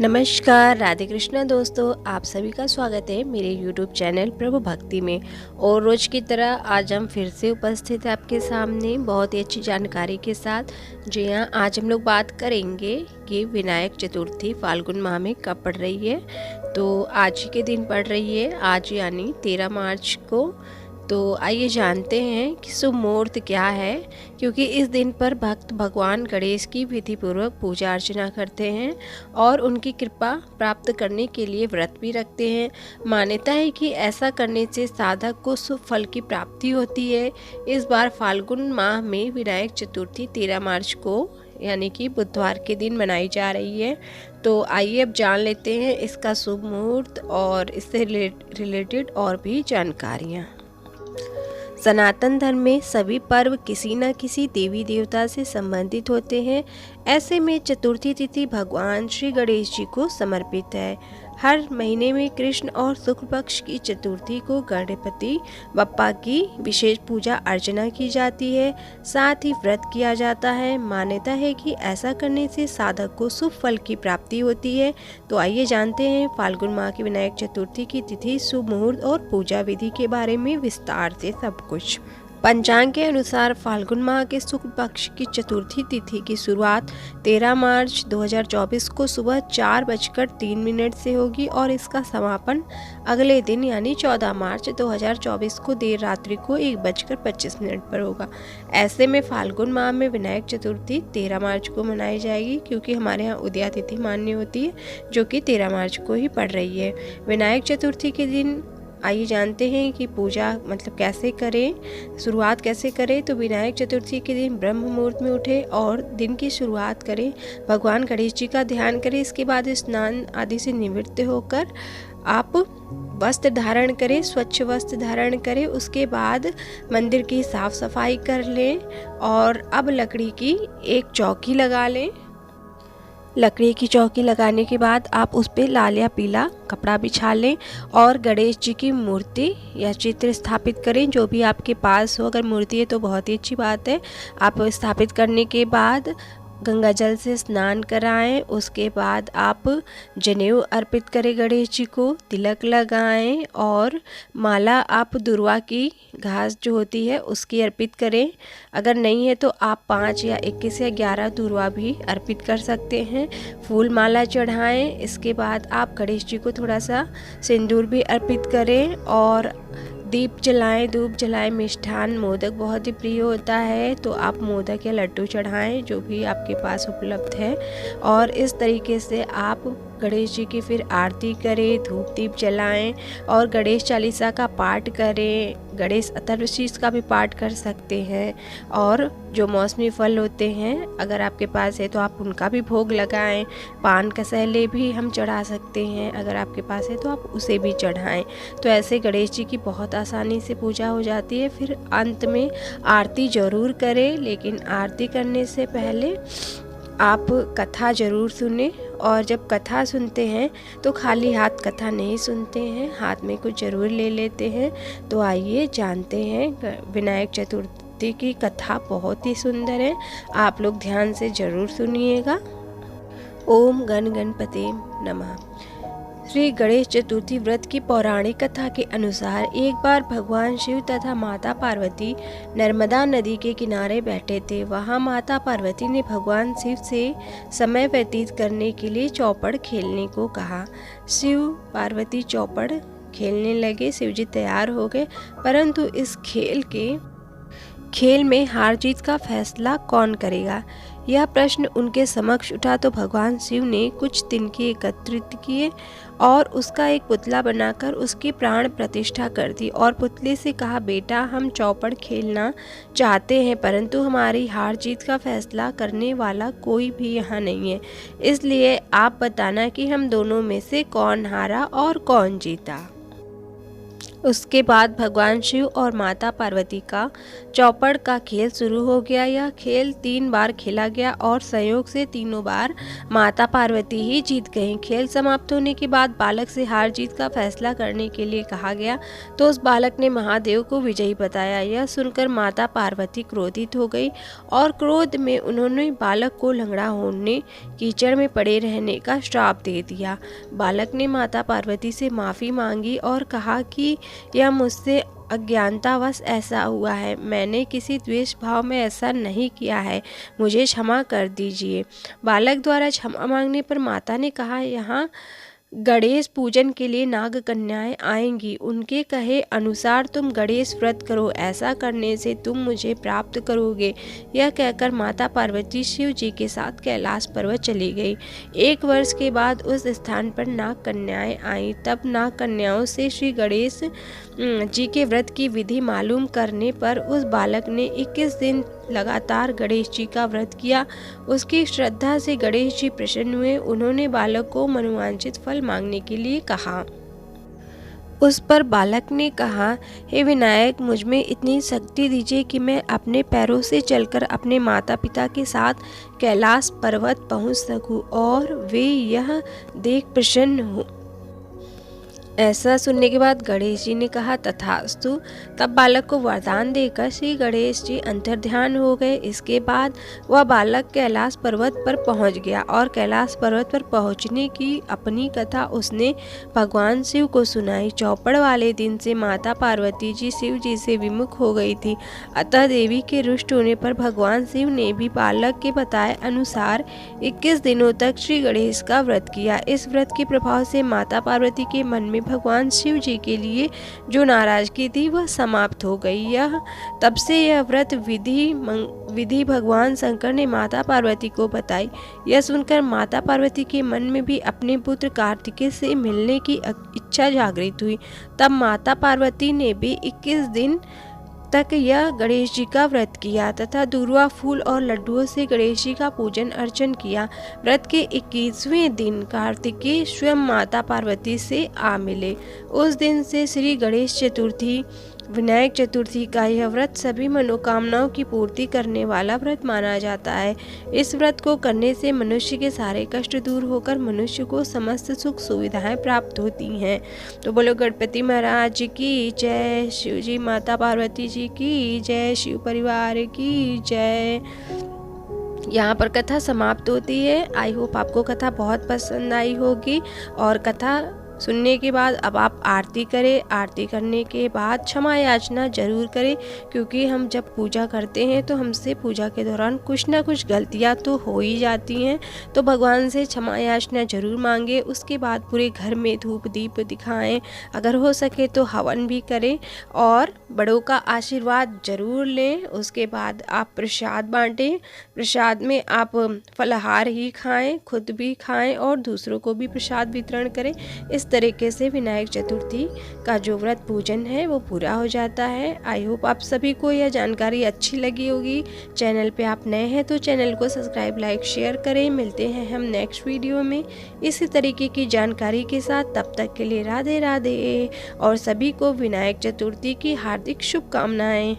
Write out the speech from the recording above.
नमस्कार, राधे कृष्णा दोस्तों। आप सभी का स्वागत है मेरे YouTube चैनल प्रभु भक्ति में। और रोज की तरह आज हम फिर से उपस्थित हैं आपके सामने बहुत ही अच्छी जानकारी के साथ। जी हाँ, आज हम लोग बात करेंगे कि विनायक चतुर्थी फाल्गुन माह में कब पड़ रही है। तो आज ही के दिन पड़ रही है, आज यानी 13 मार्च को। तो आइए जानते हैं कि शुभ मुहूर्त क्या है, क्योंकि इस दिन पर भक्त भगवान गणेश की विधिपूर्वक पूजा अर्चना करते हैं और उनकी कृपा प्राप्त करने के लिए व्रत भी रखते हैं। मान्यता है कि ऐसा करने से साधक को शुभ फल की प्राप्ति होती है। इस बार फाल्गुन माह में विनायक चतुर्थी 13 मार्च को यानी कि बुधवार के दिन मनाई जा रही है। तो आइए अब जान लेते हैं इसका शुभ मुहूर्त और इससे रिलेटेड और भी जानकारियाँ। सनातन धर्म में सभी पर्व किसी न किसी देवी देवता से संबंधित होते हैं। ऐसे में चतुर्थी तिथि भगवान श्री गणेश जी को समर्पित है। हर महीने में कृष्ण और शुक्ल पक्ष की चतुर्थी को गणपति बप्पा की विशेष पूजा अर्चना की जाती है, साथ ही व्रत किया जाता है। मान्यता है कि ऐसा करने से साधक को शुभ फल की प्राप्ति होती है। तो आइए जानते हैं फाल्गुन माह की विनायक चतुर्थी की तिथि, शुभ मुहूर्त और पूजा विधि के बारे में विस्तार से सब कुछ। पंचांग के अनुसार फाल्गुन माह के शुक्ल पक्ष की चतुर्थी तिथि की शुरुआत 13 मार्च 2024 को सुबह 4:03 से होगी और इसका समापन अगले दिन यानी 14 मार्च 2024 को देर रात्रि को 1:25 पर होगा। ऐसे में फाल्गुन माह में विनायक चतुर्थी 13 मार्च को मनाई जाएगी, क्योंकि हमारे यहाँ उदया तिथि मान्य होती है जो कि 13 मार्च को ही पड़ रही है। विनायक चतुर्थी के दिन आइए जानते हैं कि पूजा मतलब कैसे करें, शुरुआत कैसे करें। तो विनायक चतुर्थी के दिन ब्रह्म मुहूर्त में उठें और दिन की शुरुआत करें। भगवान गणेश जी का ध्यान करें। इसके बाद स्नान आदि से निवृत्त होकर आप वस्त्र धारण करें, स्वच्छ वस्त्र धारण करें। उसके बाद मंदिर की साफ सफाई कर लें और अब लकड़ी की एक चौकी लगा लें। लकड़ी की चौकी लगाने के बाद आप उस पर लाल या पीला कपड़ा बिछा लें और गणेश जी की मूर्ति या चित्र स्थापित करें, जो भी आपके पास हो। अगर मूर्ति है तो बहुत ही अच्छी बात है। आप स्थापित करने के बाद गंगा जल से स्नान कराएं। उसके बाद आप जनेऊ अर्पित करें गणेश जी को, तिलक लगाएं और माला आप दुर्वा की घास जो होती है उसकी अर्पित करें। अगर नहीं है तो आप 5 या 21 या 11 दुर्वा भी अर्पित कर सकते हैं। फूल माला चढ़ाएं। इसके बाद आप गणेश जी को थोड़ा सा सिंदूर भी अर्पित करें और दीप जलाएं, धूप जलाएं। मिष्ठान मोदक बहुत ही प्रिय होता है, तो आप मोदक या लड्डू चढ़ाएं, जो भी आपके पास उपलब्ध है। और इस तरीके से आप गणेश जी की फिर आरती करें, धूप दीप जलाएं और गणेश चालीसा का पाठ करें। गणेश अथर्वशीष का भी पाठ कर सकते हैं। और जो मौसमी फल होते हैं अगर आपके पास है तो आप उनका भी भोग लगाएं। पान कसैले भी हम चढ़ा सकते हैं, अगर आपके पास है तो आप उसे भी चढ़ाएं। तो ऐसे गणेश जी की बहुत आसानी से पूजा हो जाती है। फिर अंत में आरती ज़रूर करें, लेकिन आरती करने से पहले आप कथा ज़रूर सुने। और जब कथा सुनते हैं तो खाली हाथ कथा नहीं सुनते हैं, हाथ में कुछ ज़रूर ले लेते हैं। तो आइए जानते हैं विनायक चतुर्थी की कथा, बहुत ही सुंदर है। आप लोग ध्यान से ज़रूर सुनिएगा। ओम गण गणपते नमः। श्री गणेश चतुर्थी व्रत की पौराणिक कथा के अनुसार एक बार भगवान शिव तथा माता पार्वती नर्मदा नदी के किनारे बैठे थे। वहां माता पार्वती ने भगवान शिव से समय व्यतीत करने के लिए चौपड़ खेलने को कहा। शिव पार्वती चौपड़ खेलने लगे। शिव जी तैयार हो गए, परंतु इस खेल में हार जीत का फैसला कौन करेगा, यह प्रश्न उनके समक्ष उठा। तो भगवान शिव ने कुछ तिनके एकत्रित किए और उसका एक पुतला बनाकर उसकी प्राण प्रतिष्ठा कर दी और पुतले से कहा, बेटा हम चौपड़ खेलना चाहते हैं, परंतु हमारी हार जीत का फैसला करने वाला कोई भी यहाँ नहीं है। इसलिए आप बताना कि हम दोनों में से कौन हारा और कौन जीता। उसके बाद भगवान शिव और माता पार्वती का चौपड़ का खेल शुरू हो गया। यह खेल 3 बार खेला गया और संयोग से तीनों बार माता पार्वती ही जीत गईं। खेल समाप्त होने के बाद बालक से हार जीत का फैसला करने के लिए कहा गया तो उस बालक ने महादेव को विजयी बताया। यह सुनकर माता पार्वती क्रोधित हो गई और क्रोध में उन्होंने बालक को लंगड़ा होने, कीचड़ में पड़े रहने का श्राप दे दिया। बालक ने माता पार्वती से माफ़ी मांगी और कहा कि यह मुझसे अज्ञानतावश ऐसा हुआ है, मैंने किसी द्वेष भाव में ऐसा नहीं किया है, मुझे क्षमा कर दीजिए। बालक द्वारा क्षमा मांगने पर माता ने कहा, यहाँ गणेश पूजन के लिए नाग कन्याएं आएंगी, उनके कहे अनुसार तुम गणेश व्रत करो, ऐसा करने से तुम मुझे प्राप्त करोगे। यह कहकर माता पार्वती शिव जी के साथ कैलाश पर्वत चली गई। 1 वर्ष के बाद उस स्थान पर नाग कन्याएं आईं। तब नाग कन्याओं से श्री गणेश जी के व्रत की विधि मालूम करने पर उस बालक ने 21 दिन लगातार गणेश जी का व्रत किया। उसकी श्रद्धा से गणेश जी प्रसन्न हुए। उन्होंने बालक को मनोवांछित फल मांगने के लिए कहा। उस पर बालक ने कहा, हे विनायक, मुझ में इतनी शक्ति दीजिए कि मैं अपने पैरों से चलकर अपने माता पिता के साथ कैलाश पर्वत पहुंच सकूं और वे यह देख प्रसन्न हो। ऐसा सुनने के बाद गणेश जी ने कहा, तथास्तु। तब बालक को वरदान देकर श्री गणेश जी अंतर्ध्यान हो गए। इसके बाद वह बालक कैलाश पर्वत पर पहुंच गया और कैलाश पर्वत पर पहुंचने की अपनी कथा उसने भगवान शिव को सुनाई। चौपड़ वाले दिन से माता पार्वती जी शिव जी से विमुख हो गई थी, अतः देवी के रुष्ट होने पर भगवान शिव ने भी बालक के बताए अनुसार 21 दिनों तक श्री गणेश का व्रत किया। इस व्रत के प्रभाव से माता पार्वती के मन में भगवान शिव जी के लिए जो नाराजगी थी वह समाप्त हो गई। तब से यह व्रत विधि भगवान शंकर ने माता पार्वती को बताई। यह सुनकर माता पार्वती के मन में भी अपने पुत्र कार्तिकेय से मिलने की इच्छा जागृत हुई। तब माता पार्वती ने भी 21 दिन तक यह गणेश जी का व्रत किया तथा दूर्वा फूल और लड्डुओं से गणेश जी का पूजन अर्चन किया। व्रत के 21वें दिन कार्तिकेय स्वयं माता पार्वती से आ मिले। उस दिन से श्री गणेश चतुर्थी, विनायक चतुर्थी का यह व्रत सभी मनोकामनाओं की पूर्ति करने वाला व्रत माना जाता है। इस व्रत को करने से मनुष्य के सारे कष्ट दूर होकर मनुष्य को समस्त सुख सुविधाएं प्राप्त होती हैं। तो बोलो गणपति महाराज की जय, शिव जी माता पार्वती जी की जय, शिव परिवार की जय। यहाँ पर कथा समाप्त होती है। आई होप आपको कथा बहुत पसंद आई होगी और कथा सुनने के बाद अब आप आरती करें। आरती करने के बाद क्षमा याचना जरूर करें, क्योंकि हम जब पूजा करते हैं तो हमसे पूजा के दौरान कुछ ना कुछ गलतियां तो हो ही जाती हैं। तो भगवान से क्षमा याचना जरूर मांगे। उसके बाद पूरे घर में धूप दीप दिखाएं, अगर हो सके तो हवन भी करें और बड़ों का आशीर्वाद जरूर लें। उसके बाद आप प्रसाद बांटें। प्रसाद में आप फलाहार ही खाएं, खुद भी खाएं और दूसरों को भी प्रसाद वितरण करें। इस तरीके से विनायक चतुर्थी का जो व्रत पूजन है वो पूरा हो जाता है। आई होप आप सभी को यह जानकारी अच्छी लगी होगी। चैनल पे आप नए हैं तो चैनल को सब्सक्राइब, लाइक, शेयर करें। मिलते हैं हम नेक्स्ट वीडियो में इसी तरीके की जानकारी के साथ। तब तक के लिए राधे राधे और सभी को विनायक चतुर्थी की हार्दिक शुभकामनाएं।